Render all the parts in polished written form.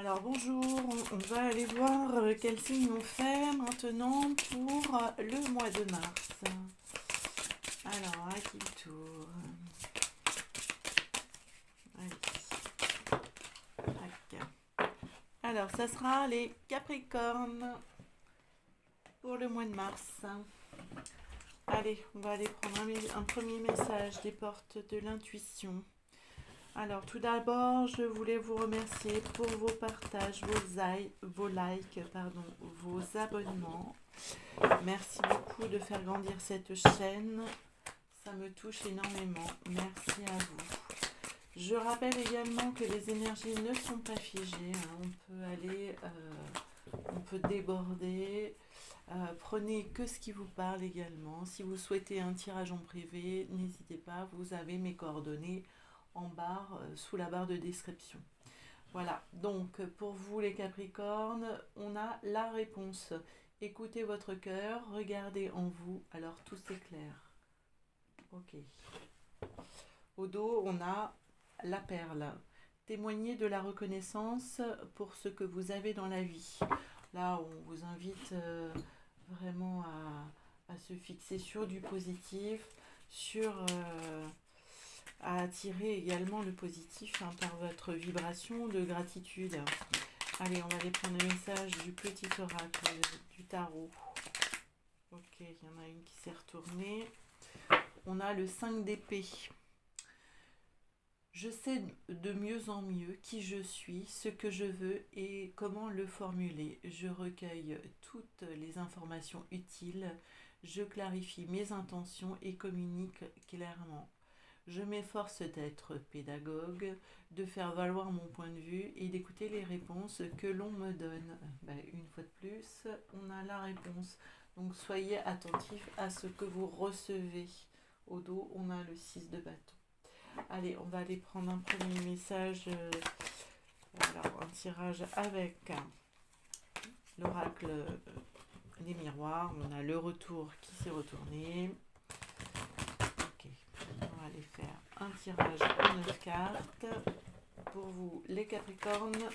Alors bonjour, on va aller voir quel signe on fait maintenant pour le mois de mars. Alors, à qui le tour? Allez, tac. Alors, ça sera les Capricornes pour le mois de mars. Allez, on va aller prendre un premier message des portes de l'intuition. Alors, tout d'abord, je voulais vous remercier pour vos partages, vos likes, vos abonnements. Merci beaucoup de faire grandir cette chaîne. Ça me touche énormément. Merci à vous. Je rappelle également que les énergies ne sont pas figées. On peut aller, on peut déborder. Prenez que ce qui vous parle également. Si vous souhaitez un tirage en privé, n'hésitez pas. Vous avez mes coordonnées en barre, sous la barre de description. Voilà, donc pour vous les Capricornes, on a la réponse. Écoutez votre cœur, regardez en vous, alors tout s'éclaire. Ok. Au dos, on a la perle. Témoignez de la reconnaissance pour ce que vous avez dans la vie. Là, on vous invite vraiment à se fixer sur du positif, à attirer également le positif par votre vibration de gratitude. Allez, on va aller prendre le message du petit oracle du tarot. Ok, il y en a une qui s'est retournée. On a le 5 d'épée. Je sais de mieux en mieux qui je suis, ce que je veux et comment le formuler. Je recueille toutes les informations utiles, je clarifie mes intentions et communique clairement. Je m'efforce d'être pédagogue, de faire valoir mon point de vue et d'écouter les réponses que l'on me donne. Une fois de plus, on a la réponse. Donc soyez attentifs à ce que vous recevez. Au dos, on a le 6 de bâton. Allez, on va aller prendre un premier message. Alors, un tirage avec l'oracle des miroirs. On a le retour qui s'est retourné. Ok, on va aller faire un tirage en 9 cartes pour vous les Capricornes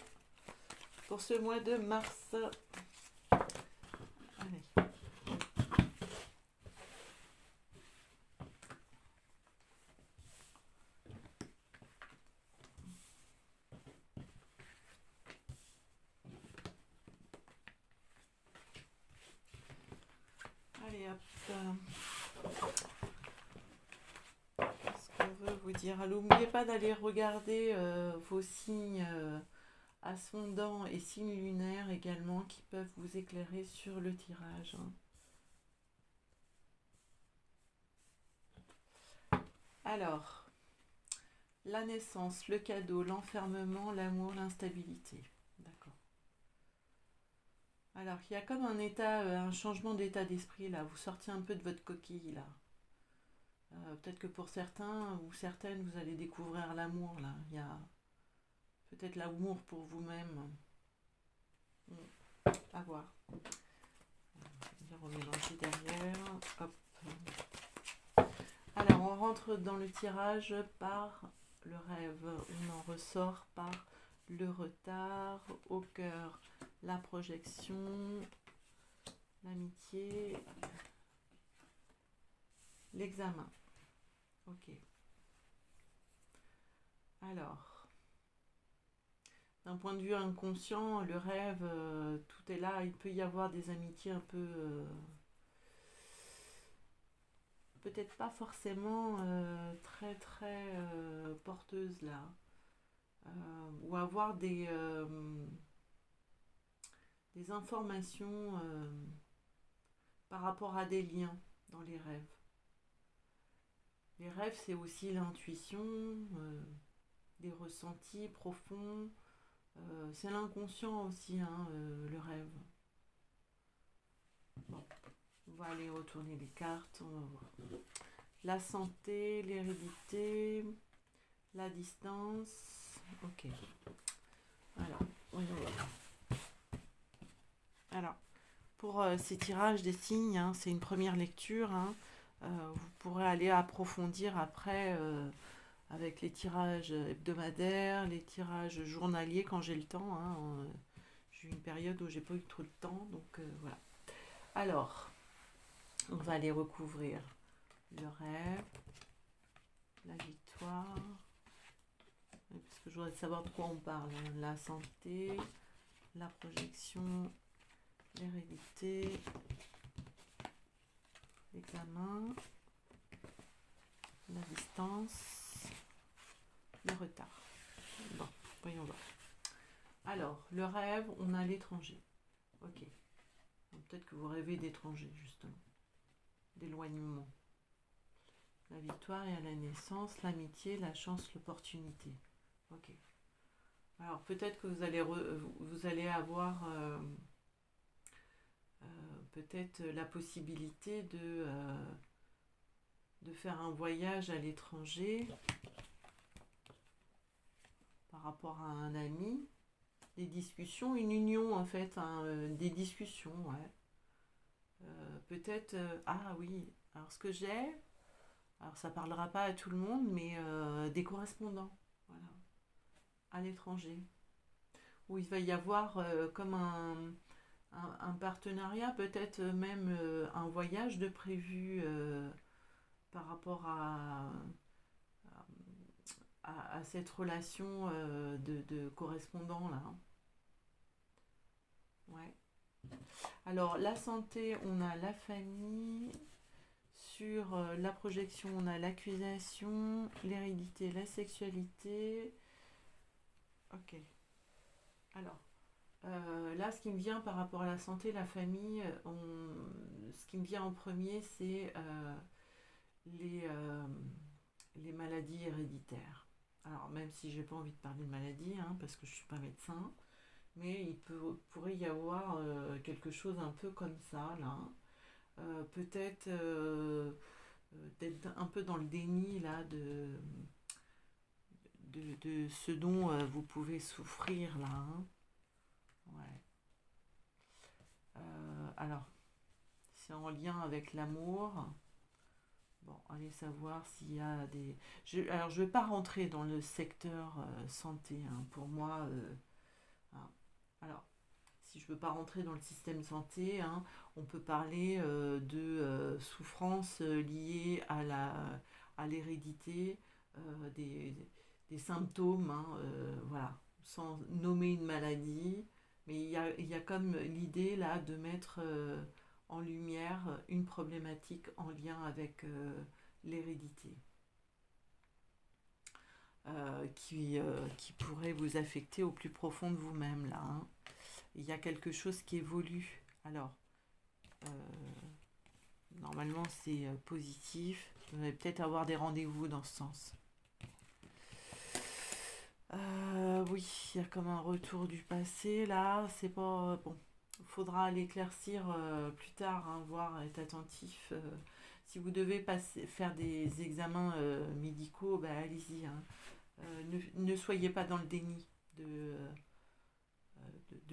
pour ce mois de mars. Allez. Allez hop. Ce qu'on veut vous dire. Alors, n'oubliez pas d'aller regarder vos signes ascendants et signes lunaires également qui peuvent vous éclairer sur le tirage. Alors, la naissance, le cadeau, l'enfermement, l'amour, l'instabilité. D'accord. Alors, il y a comme un changement d'état d'esprit là. Vous sortez un peu de votre coquille là. Peut-être que pour certains ou certaines, vous allez découvrir l'amour là. Il y a peut-être l'amour pour vous-même. À voir. Je vais remélanger derrière. Hop. Alors, on rentre dans le tirage par le rêve. On en ressort par le retard, au cœur, la projection, l'amitié, l'examen. Ok. Alors, d'un point de vue inconscient, le rêve, tout est là. Il peut y avoir des amitiés un peu... peut-être pas forcément très très porteuses là. Ou avoir des informations par rapport à des liens dans les rêves. Les rêves, c'est aussi l'intuition, des ressentis profonds. C'est l'inconscient aussi, le rêve. Bon, on va aller retourner les cartes, on va voir. La santé, l'hérédité, la distance. Ok. Alors, voyons voir. Alors, pour ces tirages des signes, c'est une première lecture. Vous pourrez aller approfondir après avec les tirages hebdomadaires, les tirages journaliers quand j'ai le temps. Hein, j'ai eu une période où j'ai pas eu trop de temps, donc voilà. Alors, on va aller recouvrir le rêve, la victoire, parce que je voudrais savoir de quoi on parle. Hein. La santé, la projection, l'hérédité, l'examen, la distance, le retard. Bon, voyons voir. Alors, le rêve, on a l'étranger. Ok. Donc, peut-être que vous rêvez d'étranger, justement. D'éloignement. La victoire et à la naissance, l'amitié, la chance, l'opportunité. Ok. Alors, peut-être que vous allez avoir peut-être la possibilité de faire un voyage à l'étranger par rapport à un ami, des discussions, une union en fait, hein, des discussions, ouais. Peut-être, ah oui, alors ce que j'ai, alors ça parlera pas à tout le monde, mais des correspondants, voilà, à l'étranger, où il va y avoir comme un partenariat, peut-être même un voyage de prévu par rapport à cette relation de correspondant là. Hein. Ouais. Alors, la santé, on a la famille. Sur la projection, on a l'accusation, l'hérédité, la sexualité. Ok. Alors, là, ce qui me vient par rapport à la santé, la famille, ce qui me vient en premier, c'est les, les maladies héréditaires. Alors, même si j'ai pas envie de parler de maladies, hein, parce que je suis pas médecin, mais pourrait y avoir quelque chose un peu comme ça, là. Peut-être d'être un peu dans le déni, là, de ce dont vous pouvez souffrir, là. Hein. Ouais. Alors, c'est en lien avec l'amour. Bon, allez savoir s'il y a des... alors, je ne vais pas rentrer dans le secteur santé. Hein. Pour moi, hein. Alors, si je ne veux pas rentrer dans le système santé, hein, on peut parler de souffrances liées à l'hérédité, des symptômes, hein, voilà, sans nommer une maladie. Mais il y a comme l'idée là de mettre en lumière une problématique en lien avec l'hérédité. Qui pourrait vous affecter au plus profond de vous-même là. Hein. Il y a quelque chose qui évolue. Alors, euh, normalement c'est positif. Vous allez peut-être avoir des rendez-vous dans ce sens. Oui, il y a comme un retour du passé là. C'est pas bon. Il faudra l'éclaircir plus tard, hein, voir, être attentif. Si vous devez faire des examens médicaux, ben allez-y. Hein. Ne soyez pas dans le déni de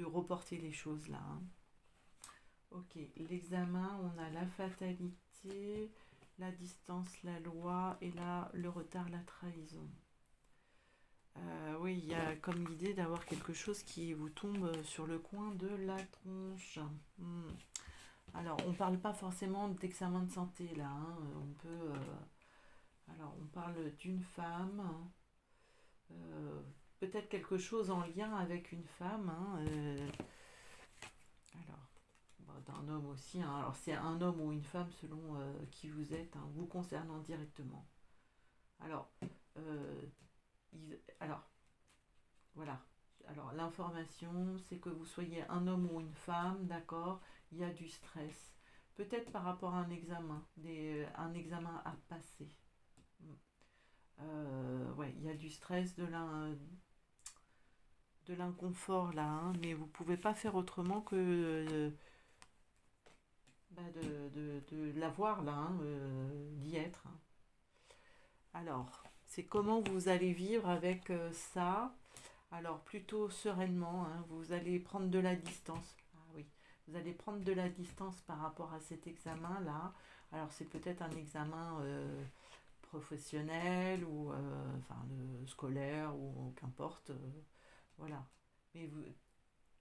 reporter les choses là. Hein. Ok, l'examen, on a la fatalité, la distance, la loi, et là, le retard, la trahison. Oui, il y a comme l'idée d'avoir quelque chose qui vous tombe sur le coin de la tronche. Alors, on ne parle pas forcément d'examen de santé là. Hein. On peut. Alors, on parle d'une femme. Peut-être quelque chose en lien avec une femme. Hein. Alors, d'un homme aussi. Hein. Alors, c'est un homme ou une femme selon qui vous êtes, hein, vous concernant directement. Alors, alors, voilà. Alors, l'information, c'est que vous soyez un homme ou une femme, d'accord, il y a du stress. Peut-être par rapport à un examen, un examen à passer. Ouais, il y a du stress, de l'inconfort là, hein, mais vous pouvez pas faire autrement que de l'avoir là, hein, d'y être. Hein. Alors, c'est comment vous allez vivre avec ça. Alors, plutôt sereinement, hein, vous allez prendre de la distance. Ah oui, vous allez prendre de la distance par rapport à cet examen-là. Alors, c'est peut-être un examen professionnel ou enfin scolaire ou qu'importe. Voilà. Mais il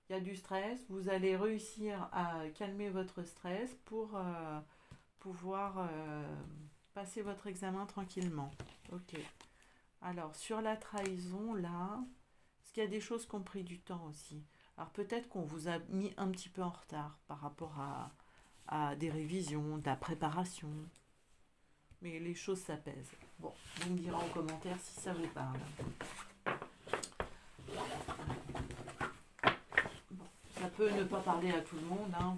y a du stress, vous allez réussir à calmer votre stress pour pouvoir passer votre examen tranquillement. Ok. Alors, sur la trahison, là, parce qu'il y a des choses qui ont pris du temps aussi. Alors, peut-être qu'on vous a mis un petit peu en retard par rapport à des révisions, de la préparation. Mais les choses s'apaisent. Bon, vous me direz en commentaire si ça vous parle. Bon, ça peut ne pas parler à tout le monde, hein,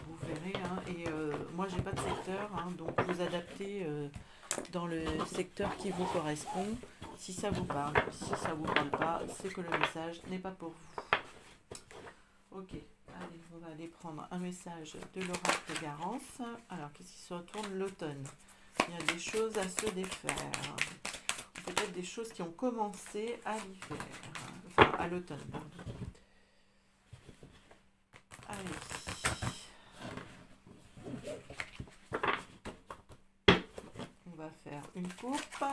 vous verrez. Hein, et moi, j'ai pas de secteur, hein, donc vous adaptez dans le secteur qui vous correspond. Si ça vous parle, si ça vous parle pas, c'est que le message n'est pas pour vous. Ok, allez, on va aller prendre un message de l'oracle Garance. Alors, qu'est-ce qui se retourne? L'automne. Il y a des choses à se défaire. Peut-être des choses qui ont commencé à l'hiver. Enfin, à l'automne, pardon. Allez. On va faire une coupe.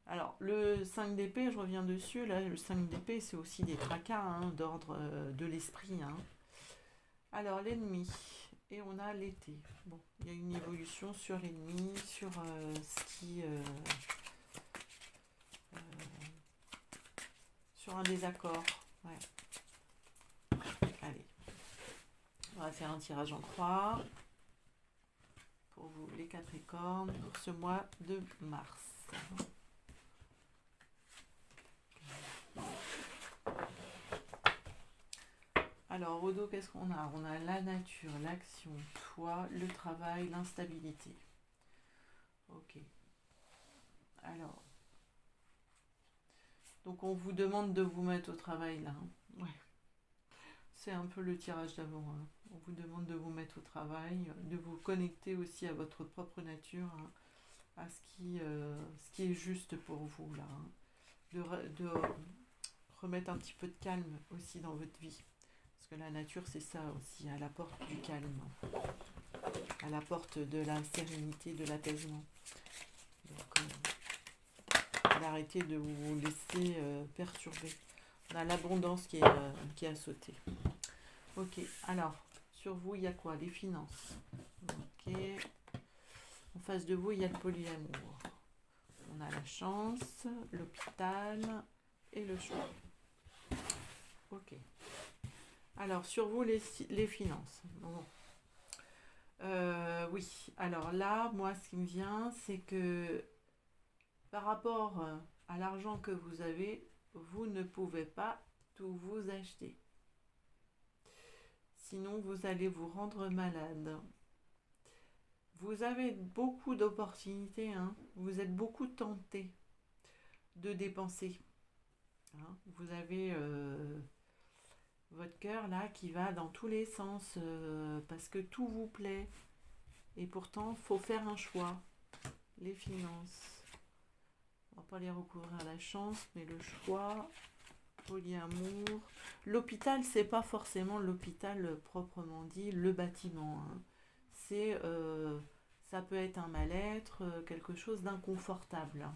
Alors, le 5 d'épée, je reviens dessus. Là, le 5 d'épée, c'est aussi des tracas hein, d'ordre de l'esprit. Hein. Alors, l'ennemi. Et on a l'été. Bon, il y a une évolution sur l'ennemi, sur ce qui... sur un désaccord. Ouais. Allez. On va faire un tirage en croix. Pour vous, les Capricornes, pour ce mois de mars. Alors, au dos, qu'est-ce qu'on a? On a la nature, l'action, toi, le travail, l'instabilité. Ok. Alors. Donc, on vous demande de vous mettre au travail, là. Hein. Ouais. C'est un peu le tirage d'avant. Hein. On vous demande de vous mettre au travail, de vous connecter aussi à votre propre nature, hein, à ce qui est juste pour vous, là. Hein. De remettre un petit peu de calme aussi dans votre vie. Parce que la nature, c'est ça aussi, à la porte du calme, à la porte de la sérénité, de l'apaisement. Donc, arrêtez de vous laisser perturber. On a l'abondance qui a sauté. Ok, alors, sur vous, il y a quoi? Les finances. Ok. En face de vous, il y a le polyamour. On a la chance, l'hôpital et le choix. Ok. Alors, sur vous, les finances. Bon. Oui, alors là, moi, ce qui me vient, c'est que par rapport à l'argent que vous avez, vous ne pouvez pas tout vous acheter. Sinon, vous allez vous rendre malade. Vous avez beaucoup d'opportunités, hein. Vous êtes beaucoup tenté de dépenser. Hein. Vous avez... votre cœur là qui va dans tous les sens parce que tout vous plaît et pourtant il faut faire un choix. Les finances, on va pas les recouvrir à la chance, mais le choix, polyamour, l'hôpital, c'est pas forcément l'hôpital proprement dit, le bâtiment, hein. C'est ça peut être un mal-être, quelque chose d'inconfortable.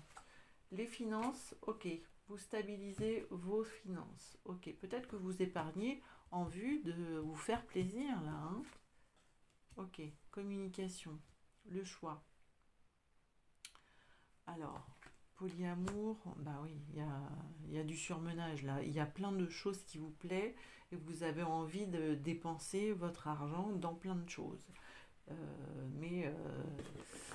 Les finances, ok. Vous stabilisez vos finances. Ok, peut-être que vous épargnez en vue de vous faire plaisir là. Hein. Ok, communication, le choix. Alors, polyamour, bah oui, il y a du surmenage là. Il y a plein de choses qui vous plaisent et vous avez envie de dépenser votre argent dans plein de choses. Mais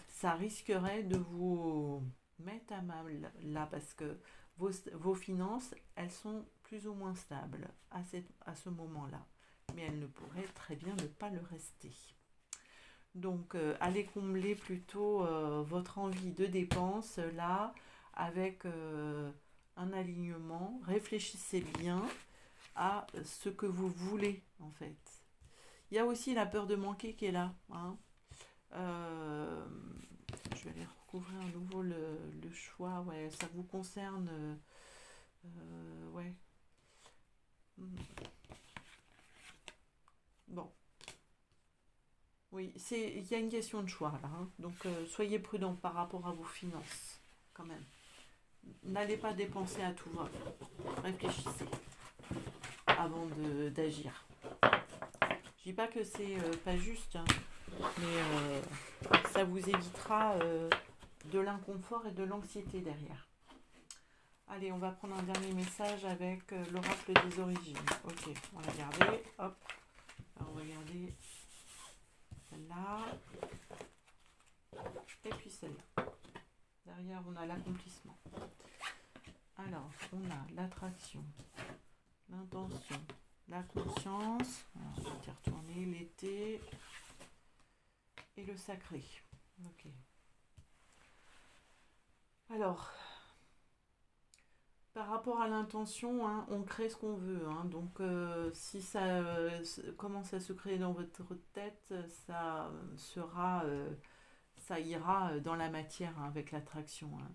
ça risquerait de vous mettre à mal là parce que vos finances, elles sont plus ou moins stables à ce moment-là. Mais elles ne pourraient très bien ne pas le rester. Donc, allez combler plutôt votre envie de dépense là, avec un alignement. Réfléchissez bien à ce que vous voulez, en fait. Il y a aussi la peur de manquer qui est là. Hein. Je vais aller recouvrir à nouveau le choix. Ouais, ça vous concerne... ouais. Bon. Oui, il y a une question de choix là, hein. Donc soyez prudent par rapport à vos finances, quand même. N'allez pas dépenser à tout va. Réfléchissez avant d'agir. Je dis pas que c'est pas juste, hein, mais ça vous évitera de l'inconfort et de l'anxiété derrière. Allez, on va prendre un dernier message avec l'oracle des origines. Ok, on va regarder. Hop. Alors, on va regarder celle-là. Et puis celle-là. Derrière, on a l'accomplissement. Alors, on a l'attraction, l'intention, la conscience. Alors, on va y retourner, l'été et le sacré. Ok. Alors, par rapport à l'intention, hein, on crée ce qu'on veut, hein. Donc, si ça commence à se créer dans votre tête, ça ira dans la matière, hein, avec l'attraction, hein.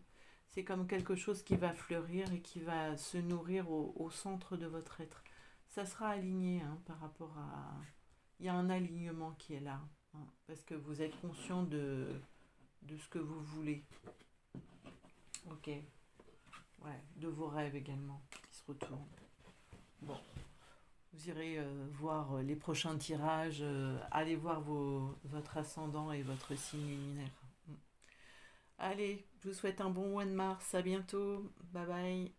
C'est comme quelque chose qui va fleurir et qui va se nourrir au centre de votre être. Ça sera aligné, hein, par rapport à... Il y a un alignement qui est là, hein, parce que vous êtes conscient de ce que vous voulez. Ok. Ouais, de vos rêves également qui se retournent. Bon, vous irez voir les prochains tirages, allez voir votre ascendant et votre signe luminaire. Allez, je vous souhaite un bon mois de mars, à bientôt, bye bye.